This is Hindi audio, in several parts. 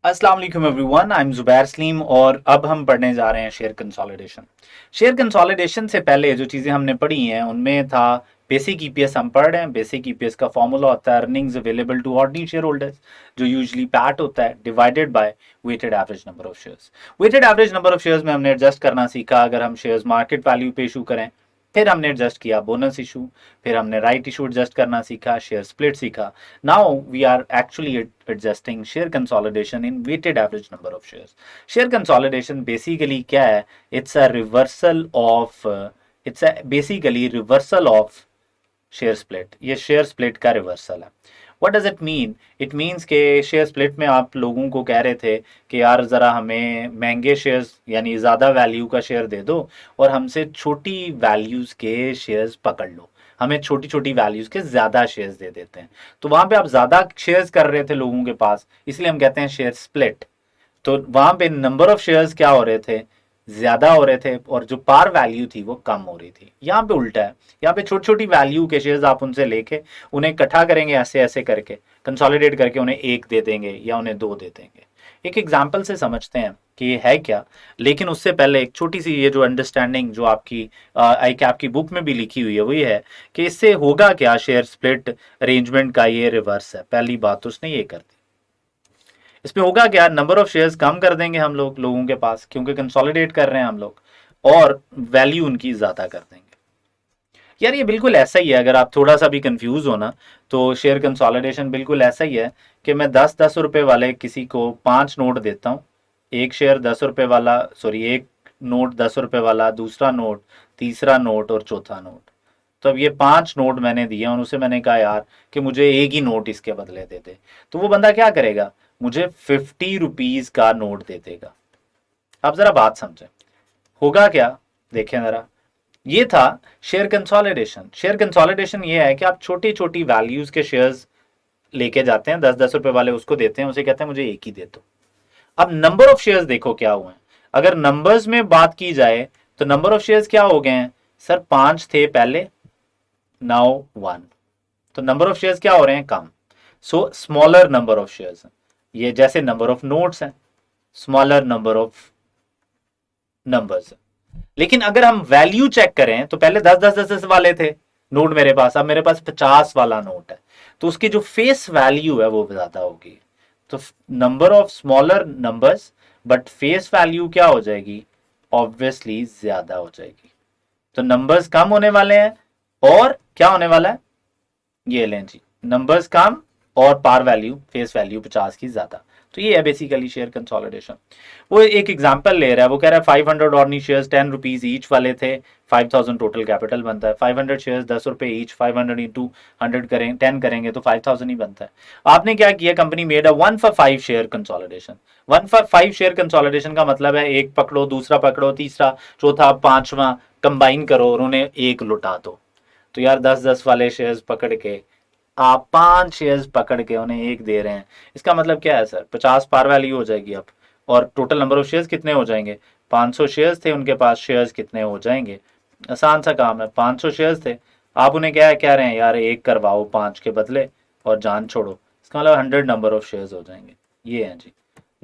अस्सलाम वालेकुम everyone, I am Zubair Salim और अब हम पढ़ने जा रहे हैं शेयर कंसोलिडेशन। शेयर कंसोलिडेशन से पहले जो चीज़ें हमने पढ़ी हैं उनमें था बेसिक ईपीएस। हम पढ़ रहे हैं बेसिक ईपीएस का फॉर्मूला होता है earnings available to ordinary share holders, जो यूजुअली पैट होता है divided by weighted average number of shares. Weighted average number of shares में हमने एडजस्ट करना सीखा। अगर हम शेयर्स मार्केट वैल्यू पे इशू करें, फिर हमने एडजस्ट किया बोनस इशू, फिर हमने राइट इशू एडजस्ट करना सीखा, शेयर स्प्लिट सीखा। Now we are actually adjusting share consolidation in weighted average number of shares. Share consolidation basically क्या है? It's a reversal of it's a basically reversal of share split. ये शेयर स्प्लिट का रिवर्सल है। What does it mean? It means के शेयर स्प्लिट में आप लोगों को कह रहे थे कि यार ज़रा हमें महंगे शेयर्स यानी ज़्यादा वैल्यू का शेयर दे दो और हमसे छोटी वैल्यूज़ के शेयर्स पकड़ लो, हमें छोटी छोटी वैल्यूज़ के ज़्यादा शेयर्स दे देते हैं। तो वहाँ पे आप ज़्यादा शेयर्स कर रहे थे लोगों के पास, इसलिए हम कहते हैं शेयर स्प्लिट। तो वहां पे नंबर ऑफ शेयर्स क्या हो रहे थे? ज्यादा हो रहे थे और जो पार वैल्यू थी वो कम हो रही थी। यहाँ पे उल्टा है, यहाँ पे छोटी छोटी वैल्यू के शेयर्स आप उनसे लेके उन्हें इकट्ठा करेंगे, ऐसे ऐसे करके कंसोलिडेट करके उन्हें एक दे देंगे या उन्हें दो दे देंगे। एक एग्जाम्पल से समझते हैं कि ये है क्या, लेकिन उससे पहले एक छोटी सी ये जो अंडरस्टैंडिंग जो आपकी आई कैप की बुक में भी लिखी हुई है वो ये है कि इससे होगा क्या। शेयर स्प्लिट अरेंजमेंट का ये रिवर्स है। पहली बात तो उसने ये कर दी। इसमें होगा क्या, नंबर ऑफ शेयर्स कम कर देंगे हम लोगों के पास, क्योंकि कंसोलिडेट कर रहे हैं हम लोग, और वैल्यू उनकी ज्यादा कर देंगे। यार ये बिल्कुल ऐसा ही है, अगर आप थोड़ा सा भी कंफ्यूज हो ना, तो शेयर कंसोलिडेशन बिल्कुल ऐसा ही है कि मैं 10-10 रुपए वाले किसी को 5 नोट देता हूँ। एक शेयर 10 रुपए वाला, सॉरी एक नोट 10 रुपए वाला, दूसरा नोट, तीसरा नोट और चौथा नोट। तो अब ये 5 नोट मैंने दिए और उसे मैंने कहा यार कि मुझे एक ही नोट इसके बदले दे दे। तो वो बंदा क्या करेगा? मुझे 50 रुपीज का नोट दे देगा। अब जरा बात समझें, होगा क्या, देखें जरा। ये था शेयर कंसोलिडेशन। शेयर कंसोलिडेशन ये है कि आप छोटी छोटी वैल्यूज के शेयर्स लेके जाते हैं, 10-10 रुपए वाले उसको देते हैं, उसे कहते हैं मुझे एक ही दे दो। अब नंबर ऑफ शेयर्स देखो क्या हुए हैं। अगर नंबर्स में बात की जाए तो नंबर ऑफ शेयर्स क्या हो गए हैं? सर 5 थे पहले, नाउ 1। तो नंबर ऑफ शेयर्स क्या हो रहे हैं? कम। सो स्मॉलर नंबर ऑफ शेयर्स। ये जैसे नंबर ऑफ नोट्स हैं, स्मॉलर नंबर ऑफ नंबर्स। लेकिन अगर हम वैल्यू चेक करें तो पहले 10-10 वाले थे नोट मेरे पास, अब मेरे पास 50 वाला नोट है, तो उसकी जो फेस वैल्यू है वो ज्यादा होगी। तो number of smaller numbers but face value क्या हो जाएगी? ऑब्वियसली ज्यादा हो जाएगी। तो नंबर्स कम होने वाले हैं और क्या होने वाला है? ये लें जी, नंबर्स कम और पार वैल्यू फेस वैल्यू 50 की ज्यादा। तो ये है बेसिकली शेयर कंसोलिडेशन। वो एक एग्जांपल ले रहा है, वो कह रहा है 500 ऑर्डिनरी शेयर्स 10 रुपीज ईच वाले थे, 5000 टोटल कैपिटल बनता है। 500 शेयर्स 10 रुपए ईच, 500 इंटू 100 करें 10 करेंगे तो 5000 ही बनता है। आपने क्या किया, company made a 1 for 5 share consolidation. 1 for 5 share consolidation का मतलब है एक पकड़ो, दूसरा पकड़ो, तीसरा, चौथा, पांचवा कंबाइन करो और उन्हें एक लुटा दो। तो यार 10-10 वाले शेयर्स पकड़ के आप 5 शेयर्स पकड़ के उन्हें एक दे रहे हैं, इसका मतलब क्या है सर? 50 पार वैल्यू हो जाएगी अब। और टोटल नंबर ऑफ शेयर्स कितने हो जाएंगे? 500 शेयर्स थे उनके पास, शेयर्स कितने हो जाएंगे? आसान सा काम है, 500 शेयर्स थे, आप उन्हें क्या कह रहे हैं यार एक करवाओ 5 के बदले और जान छोड़ो। इसका मतलब 100 नंबर ऑफ शेयर्स हो जाएंगे। ये है जी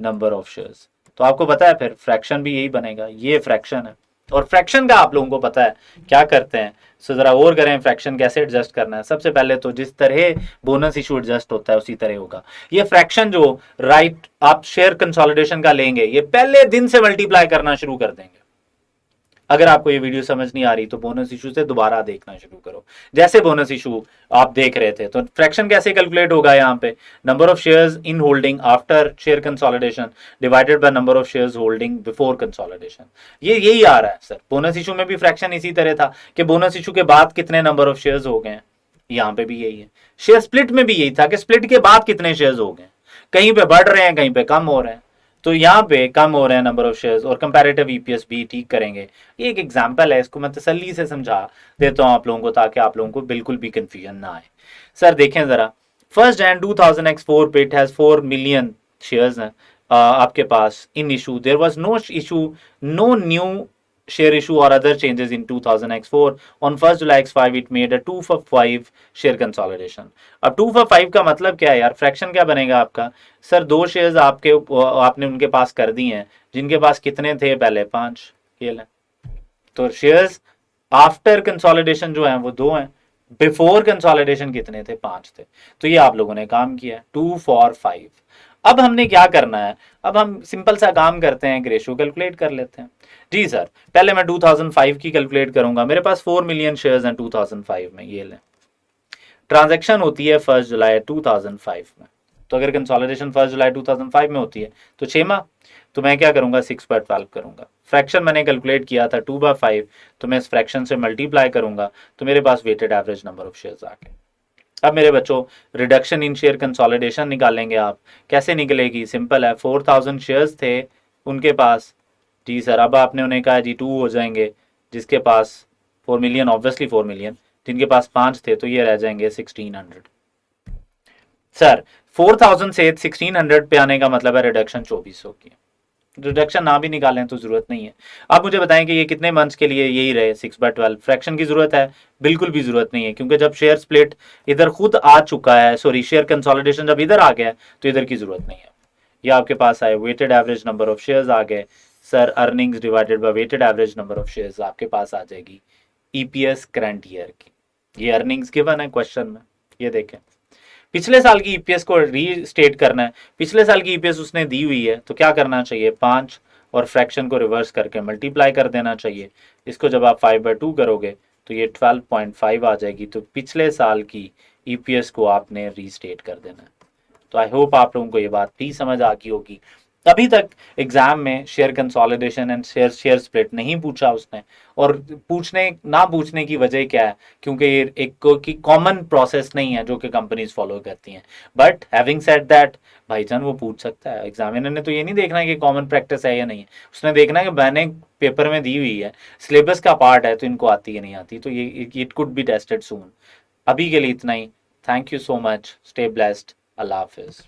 नंबर ऑफ शेयर्स। तो आपको पता है फिर फ्रैक्शन भी यही बनेगा, ये फ्रैक्शन है। और फ्रैक्शन का आप लोगों को पता है क्या करते हैं। सो जरा और करें, फ्रैक्शन कैसे एडजस्ट करना है। सबसे पहले तो जिस तरह बोनस इशू एडजस्ट होता है उसी तरह होगा ये फ्रैक्शन। जो राइट आप शेयर कंसोलिडेशन का लेंगे, ये पहले दिन से मल्टीप्लाई करना शुरू कर देंगे। अगर आपको ये वीडियो समझ नहीं आ रही तो बोनस इशू से दोबारा देखना शुरू करो, जैसे बोनस इशू आप देख रहे थे। तो फ्रैक्शन कैसे कैलकुलेट होगा? यहाँ पे number of shares in holding after share consolidation divided by number of shares holding before consolidation. ये यही आ रहा है सर। बोनस इशू में भी फ्रैक्शन इसी तरह था कि बोनस इशू के बाद कितने नंबर ऑफ शेयर्स हो गए हैं, यहाँ पे भी यही है। शेयर स्प्लिट में भी यही था कि स्प्लिट के बाद कितने शेयर्स हो गए, कहीं पे बढ़ रहे हैं कहीं पे कम हो रहे हैं। तो यहाँ पे कम हो रहे हैं नंबर ऑफ शेयर्स और कंपैरेटिव ईपीएस भी ठीक करेंगे। ये एक एग्जांपल है, इसको मैं तसल्ली से समझा देता हूँ आप लोगों को ताकि आप लोगों को बिल्कुल भी कंफ्यूजन ना आए। सर देखें जरा, 1 Jan 2004 पे इट हैज 4 मिलियन शेयर्स हैं आपके पास in issue. There was no issue, no new share issue or other changes in 2000X4 on 1st July X5 it made a 2 for 5 share consolidation. अब 2 for 5 का मतलब क्या है यार, फ्रैक्शन क्या बनेगा आपका, सर दो शेयर्स आपने उनके पास कर दिए हैं, जिनके पास कितने थे पहले 5, ये लें, तो शेयर्स आफ्टर कंसोलिडेशन जो है वो 2 हैं, बिफोर कंसोलिडेशन कितने थे 5 थे, तो ये आप लोगों ने काम किया 2 for 5। अब हमने क्या करना है, अब हम सिंपल सा काम करते हैं, एक रेशियो कैलकुलेट कर लेते हैं। जी सर, पहले मैं 2005 की कैलकुलेट करूंगा, मेरे पास 4 मिलियन शेयर्स हैं 2005 में, ये लें, ट्रांजैक्शन होती है 1 जुलाई 2005 में, तो अगर कंसोलिडेशन 1 जुलाई 2005 में होती है तो 6 माह, तो मैं क्या करूंगा 6/12 करूंगा, फ्रैक्शन मैंने कैलकुलेट किया था 2/5, तो मैं इस फ्रैक्शन से मल्टीप्लाई करूंगा तो मेरे पास weighted average number of shares आ गए। अब मेरे बच्चों रिडक्शन इन शेयर कंसोलिडेशन निकालेंगे आप, कैसे निकलेगी, सिंपल है, 4000 शेयर्स थे उनके पास, जी सर, अब आपने उन्हें कहा जी 2 हो जाएंगे, जिसके पास 4 मिलियन, ऑब्वियसली 4 मिलियन, जिनके पास 5 थे तो ये रह जाएंगे 1600। सर 4000 से 1600 पे आने का मतलब है रिडक्शन 2400 की, रिडक्शन ना भी निकालें तो जरूरत नहीं है। आप मुझे बताएं कि ये कितने मंथ्स के लिए यही रहे 6/12, फ्रैक्शन की जरूरत है, बिल्कुल भी जरूरत नहीं है, क्योंकि जब शेयर स्प्लिट इधर खुद आ चुका है, सॉरी शेयर कंसोलिडेशन जब इधर आ गया तो इधर की जरूरत नहीं है। ये आपके पास आए weighted average number of shares आ गए, sir earnings divided by weighted average number of shares आपके पास आ जाएगी ईपीएस करंट ईयर की, ये अर्निंग्स गिवन है क्वेश्चन में, ये देखें। पिछले साल की ईपीएस को रीस्टेट करना है, पिछले साल की ईपीएस उसने दी हुई है तो क्या करना चाहिए, 5 और फ्रैक्शन को रिवर्स करके मल्टीप्लाई कर देना चाहिए, इसको जब आप 5/2 करोगे तो ये 12.5 आ जाएगी, तो पिछले साल की ईपीएस को आपने रीस्टेट कर देना है। तो आई होप आप लोगों को ये बात भी समझ आ गई होगी। अभी तक एग्जाम में share consolidation and share split नहीं पूछा उसने, और पूछने ना पूछने की वजह क्या है, क्योंकि ये एक कॉमन प्रोसेस नहीं है जो कि कंपनीज फॉलो करती हैं। बट हैविंग सेड दैट, भाईजान वो पूछ सकता है, एग्जामिनर ने तो ये नहीं देखना है कि कॉमन प्रैक्टिस है या नहीं है, उसने देखना है कि मैंने पेपर में दी हुई है, सिलेबस का पार्ट है, तो इनको आती है नहीं आती, तो ये it could be tested soon. अभी के लिए इतना ही, thank you so much, stay blessed, अल्लाह हाफिज।